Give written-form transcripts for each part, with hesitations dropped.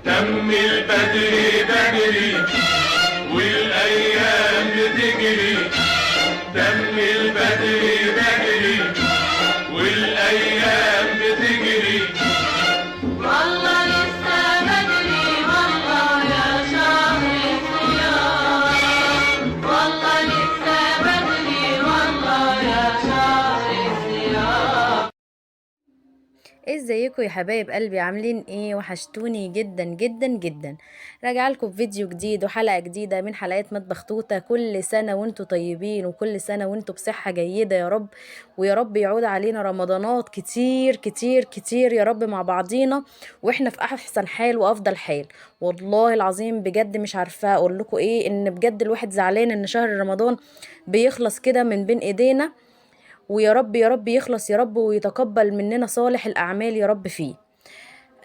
دم البدر بدري والايام بتجري، دم البدر بدري والايام بتجري. والله لسه بدري والله يا شهر الصيام، والله لسه بدري والله يا شهر الصيام. ازيكم يا حبايب قلبي؟ عاملين ايه؟ وحشتوني جدا جدا جدا. راجعه لكم فيديو جديد وحلقه جديده من حلقات مطبخ توته. كل سنه وانتم طيبين وكل سنه وانتم بصحه جيده يا رب. ويا رب يعود علينا رمضانات كتير كتير كتير يا رب مع بعضينا، واحنا في احسن حال وافضل حال. والله العظيم بجد مش عارفه اقول لكم ايه، ان بجد الواحد زعلان ان شهر رمضان بيخلص كده من بين ايدينا. ويا رب يا رب يخلص يا رب ويتقبل مننا صالح الأعمال يا رب فيه.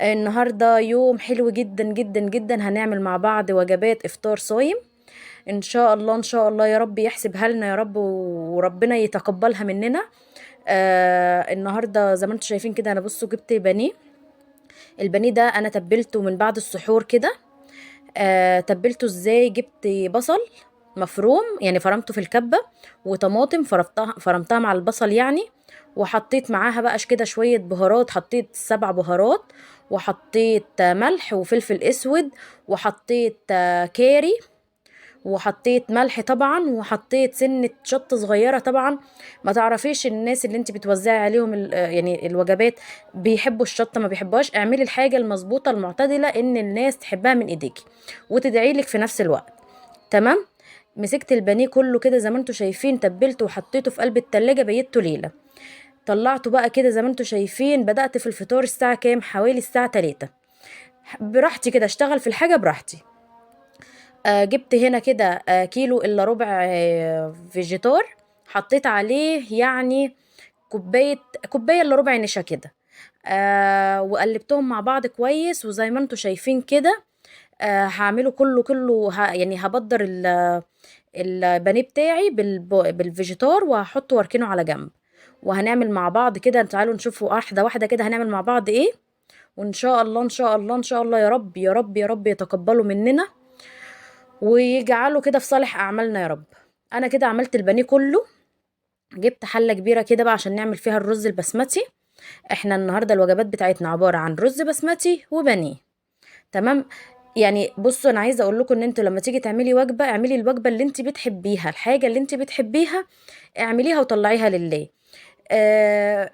النهاردة يوم حلو جدا جدا جدا، هنعمل مع بعض وجبات إفطار صايم. إن شاء الله إن شاء الله يا رب يحسبها لنا يا رب وربنا يتقبلها مننا. النهاردة زي ما انتم شايفين كده، أنا بصوا جبت بانيه. البانيه ده أنا تبلته من بعد السحور كده. تبلته ازاي؟ جبت بصل مفروم، يعني فرمته في الكبة، وطماطم فرمتها مع البصل يعني. وحطيت معاها بقى كده شوية بهارات، حطيت 7 بهارات، وحطيت ملح وفلفل اسود، وحطيت كاري، وحطيت ملح طبعا، وحطيت سنة شطة صغيرة طبعا. ما تعرفيش الناس اللي انت بتوزعي عليهم يعني الوجبات بيحبوا الشطة ما بيحبوهاش، اعملي الحاجة المظبوطة المعتدلة ان الناس تحبها من ايديكي وتدعي لك في نفس الوقت. تمام. مسكت البانيه كله كده زي ما انتوا شايفين، تبلته وحطيته في قلب التلاجة، بيته ليلة. طلعته بقى كده زي ما انتوا شايفين، بدأت في الفطار الساعة كام؟ حوالي الساعة 3. براحتي كده اشتغل في الحاجة براحتي. جبت هنا كده كيلو الا ربع فيجيتار. حطيت عليه يعني كوبايه الا ربع نشا كده. وقلبتهم مع بعض كويس، وزي ما انتوا شايفين كده هعمله كله يعني هبدر البانيه بتاعي بالفيجيتار، وهحطه واركنه على جنب. وهنعمل مع بعض كده، تعالوا نشوفوا واحده واحده كده هنعمل مع بعض ايه. وان شاء الله ان شاء الله ان شاء الله يا رب يا رب يا رب يتقبلوا مننا ويجعله كده في صالح اعمالنا يا رب. انا كده عملت البانيه كله. جبت حله كبيره كده بقى عشان نعمل فيها الرز البسمتي. احنا النهارده الوجبات بتاعتنا عباره عن رز بسمتي وبانيه. تمام. يعني بصوا، انا عايزه اقول لكم ان انتوا لما تيجي تعملي وجبه، اعملي الوجبه اللي انت بتحبيها، الحاجه اللي انت بتحبيها اعمليها وطلعيها لله.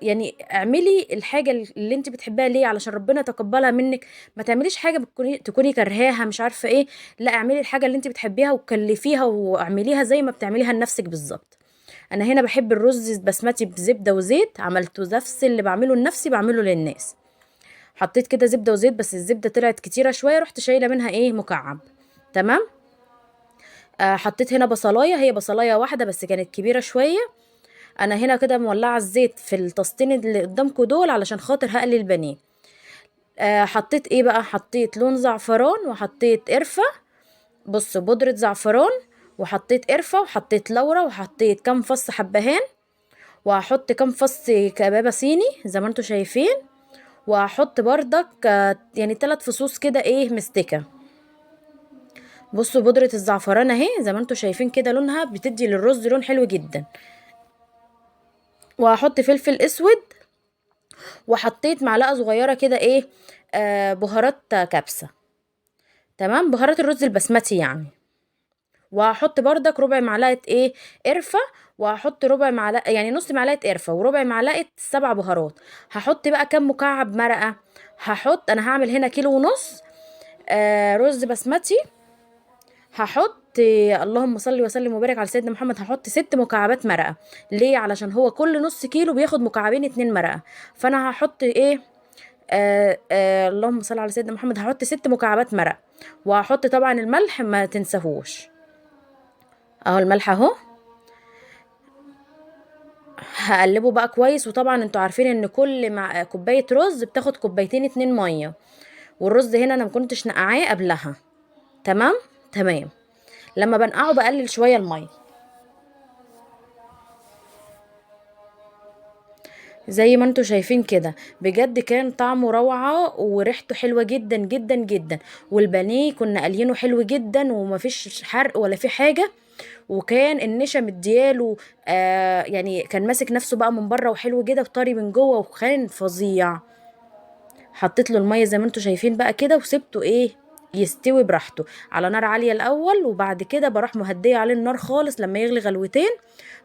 يعني اعملي الحاجة اللي انت بتحبها ليه؟ علشان ربنا يتقبلها منك. ما تعمليش حاجة تكوني كرهاها مش عارفة ايه. لا، اعملي الحاجة اللي انت بتحبيها وكلفيها واعمليها زي ما بتعمليها لنفسك بالظبط. انا هنا بحب الرز البسمتي بزبدة وزيت، عملته نفس اللي بعمله لنفسي بعمله للناس. حطيت كده زبدة وزيت، بس الزبدة طلعت كتيرة شوية، رحت شايلة منها ايه مكعب. تمام. حطيت هنا بصلاية، هي بصلاية واحدة بس كانت كبيرة شوية. انا هنا كده مولعه الزيت في الطاستين اللي قدامكم دول علشان خاطر هقلي البانيه. حطيت ايه بقى؟ حطيت لون زعفران، وحطيت قرفه. بصوا، بودره زعفران، وحطيت قرفه، وحطيت لورا، وحطيت كام فص حبهان. وهحط كام فص كبابه صيني زي ما انتوا شايفين. وهحط بردك يعني 3 فصوص كده ايه مستكه. بصوا بودره الزعفران اهي زي ما انتوا شايفين كده، لونها بتدي للرز لون حلو جدا. وهحط فلفل اسود. وحطيت معلقه صغيره كده ايه بهارات كبسه. تمام، بهارات الرز البسمتي يعني. وهحط بردك ربع معلقه ايه قرفه. وهحط ربع معلقه يعني نص معلقه قرفه وربع معلقه 7 بهارات. هحط بقى كام مكعب مرقه. انا هعمل هنا كيلو ونص رز بسمتي. هحط اللهم صل وسلم وبارك على سيدنا محمد، هحط 6 مكعبات مرقه. ليه؟ علشان هو كل نص كيلو بياخد مكعبين 2 مرقه. فانا هحط ايه اللهم صل على سيدنا محمد، هحط 6 مكعبات مرق. وهحط طبعا الملح ما تنساهوش. اهو الملح اهو. هقلبه بقى كويس. وطبعا انتوا عارفين ان كل مع كوبايه رز بتاخد كوبايتين 2 ميه. والرز هنا انا ما كنتش نقعاه قبلها. تمام. تمام. لما بنقعه بقلل شويه الميه. زي ما انتوا شايفين كده. بجد كان طعمه روعة وريحته حلوة جدا جدا جدا. والبانيه كنا قالينه حلو جدا ومفيش حرق ولا في حاجة. وكان النشا مدياله يعني كان ماسك نفسه بقى من بره وحلو كده وطري من جوه وكان فظيع. حطيت له الميه زي ما انتوا شايفين بقى كده وسبته ايه يستوي براحته على نار عالية الأول. وبعد كده بروح مهدية عليه النار خالص لما يغلي غلوتين.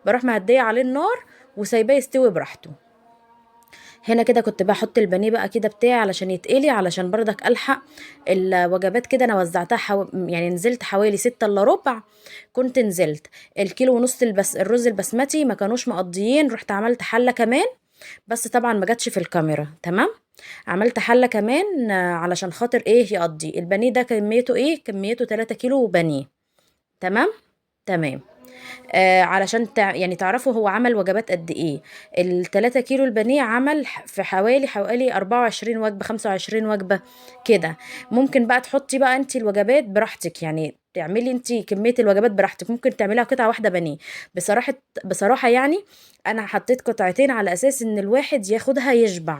بروح مهدية عليه النار وسايباه يستوي براحته. هنا كده كنت بحط البانيه بقى كده بتاعي علشان يتقلي، علشان برضك الحق الوجبات كده. انا وزعتها يعني نزلت حوالي 6 الا ربع. كنت نزلت الكيلو ونص الرز البسمتي ما كانوش مقضيين، رحت عملت حلة كمان. بس طبعا ما جاتش في الكاميرا تمام. عملت حلة كمان علشان خاطر ايه يقضي البانيه ده. كميته ايه؟ كميته 3 كيلو بانيه. تمام. تمام. علشان يعني تعرفوا هو عمل وجبات قد ايه. ال3 كيلو البانيه عمل في حوالي 24 وجبة 25 وجبة كده. ممكن بقى تحطي بقى انت الوجبات براحتك، يعني تعملي انت كمية الوجبات براحتك. ممكن تعمليها قطعة واحدة بانيه. بصراحة بصراحة يعني انا حطيت قطعتين على اساس ان الواحد ياخدها يشبع.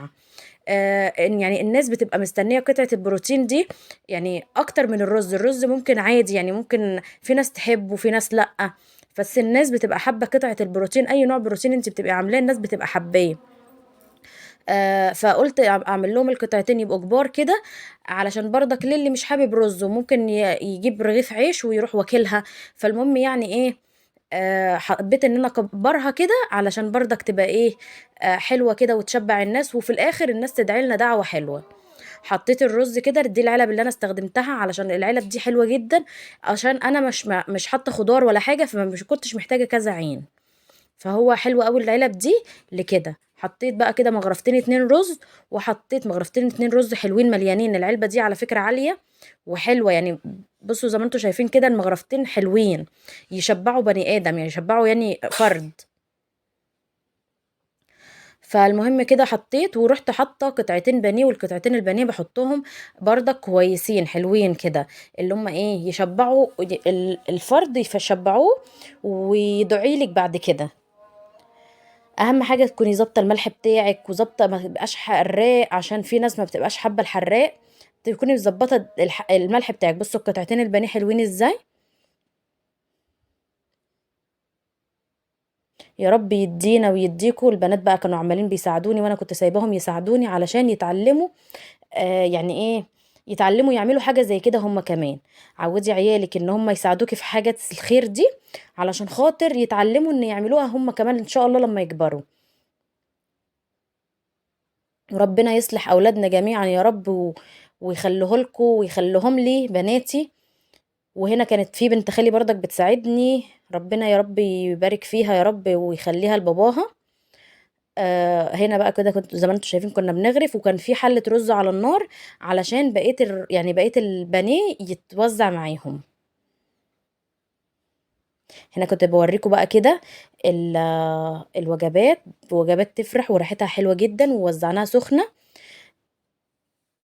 إن يعني الناس بتبقى مستنية قطعة البروتين دي يعني اكتر من الرز ممكن عادي، يعني ممكن في ناس تحب وفي ناس لأ. بس الناس بتبقى حابة قطعة البروتين، اي نوع بروتين انت بتبقي عاملاه الناس بتبقى حباه. فقلت اعمل لهم القطعتين يبقوا كبار كده، علشان برضك للي مش حابب رز وممكن يجيب رغيف عيش ويروح واكلها. فالمهم يعني ايه، حبيت ان انا اكبرها كده علشان برضك تبقى ايه حلوة كده وتشبع الناس، وفي الاخر الناس تدعي لنا دعوة حلوة. حطيت الرز كده. دي العلب اللي انا استخدمتها علشان العلب دي حلوة جدا، عشان انا مش حاطة خضار ولا حاجة، فمش كنتش محتاجة كذا عين. فهو حلو قوي العلب دي لكده. حطيت بقى كده مغرفتين 2 رز، وحطيت مغرفتين 2 رز حلوين مليانين. العلبة دي على فكرة عالية وحلوة يعني. بصوا زي ما انتوا شايفين كده المغرفتين حلوين يشبعوا بني آدم، يعني يشبعوا يعني فرد. فالمهم كده حطيت ورحت حاطه قطعتين بانيه، والقطعتين البانيه بحطهم برضك كويسين حلوين كده، اللي هم ايه يشبعوا الفرد يشبعوه ويدعي لك بعد كده. اهم حاجه تكوني ظابطه الملح بتاعك وظابطه ما تبقاش حراق، عشان في ناس ما بتبقاش حابه الحراق. تكوني مظبطه الملح بتاعك. بصوا القطعتين البانيه حلوين ازاي. يا رب يدينا ويديكوا. البنات بقى كانوا عمالين بيساعدوني وانا كنت سايباهم يساعدوني علشان يتعلموا يعني ايه يتعلموا يعملوا حاجه زي كده هم كمان. عودي عيالك ان هم يساعدوكي في حاجات الخير دي علشان خاطر يتعلموا ان يعملوها هم كمان ان شاء الله لما يكبروا. وربنا يصلح اولادنا جميعا يا رب ويخليه لكم ويخليهم لي بناتي. وهنا كانت في بنت خالي برضك بتساعدني، ربنا يا رب يبارك فيها يا رب ويخليها لباباها. هنا بقى كده كنت زي ما انتم شايفين كنا بنغرف، وكان في حلة رز على النار علشان يعني بقية البانيه يتوزع معاهم. هنا كنت بوريكم بقى كده الوجبات. وجبات تفرح وريحتها حلوة جدا ووزعناها سخنة.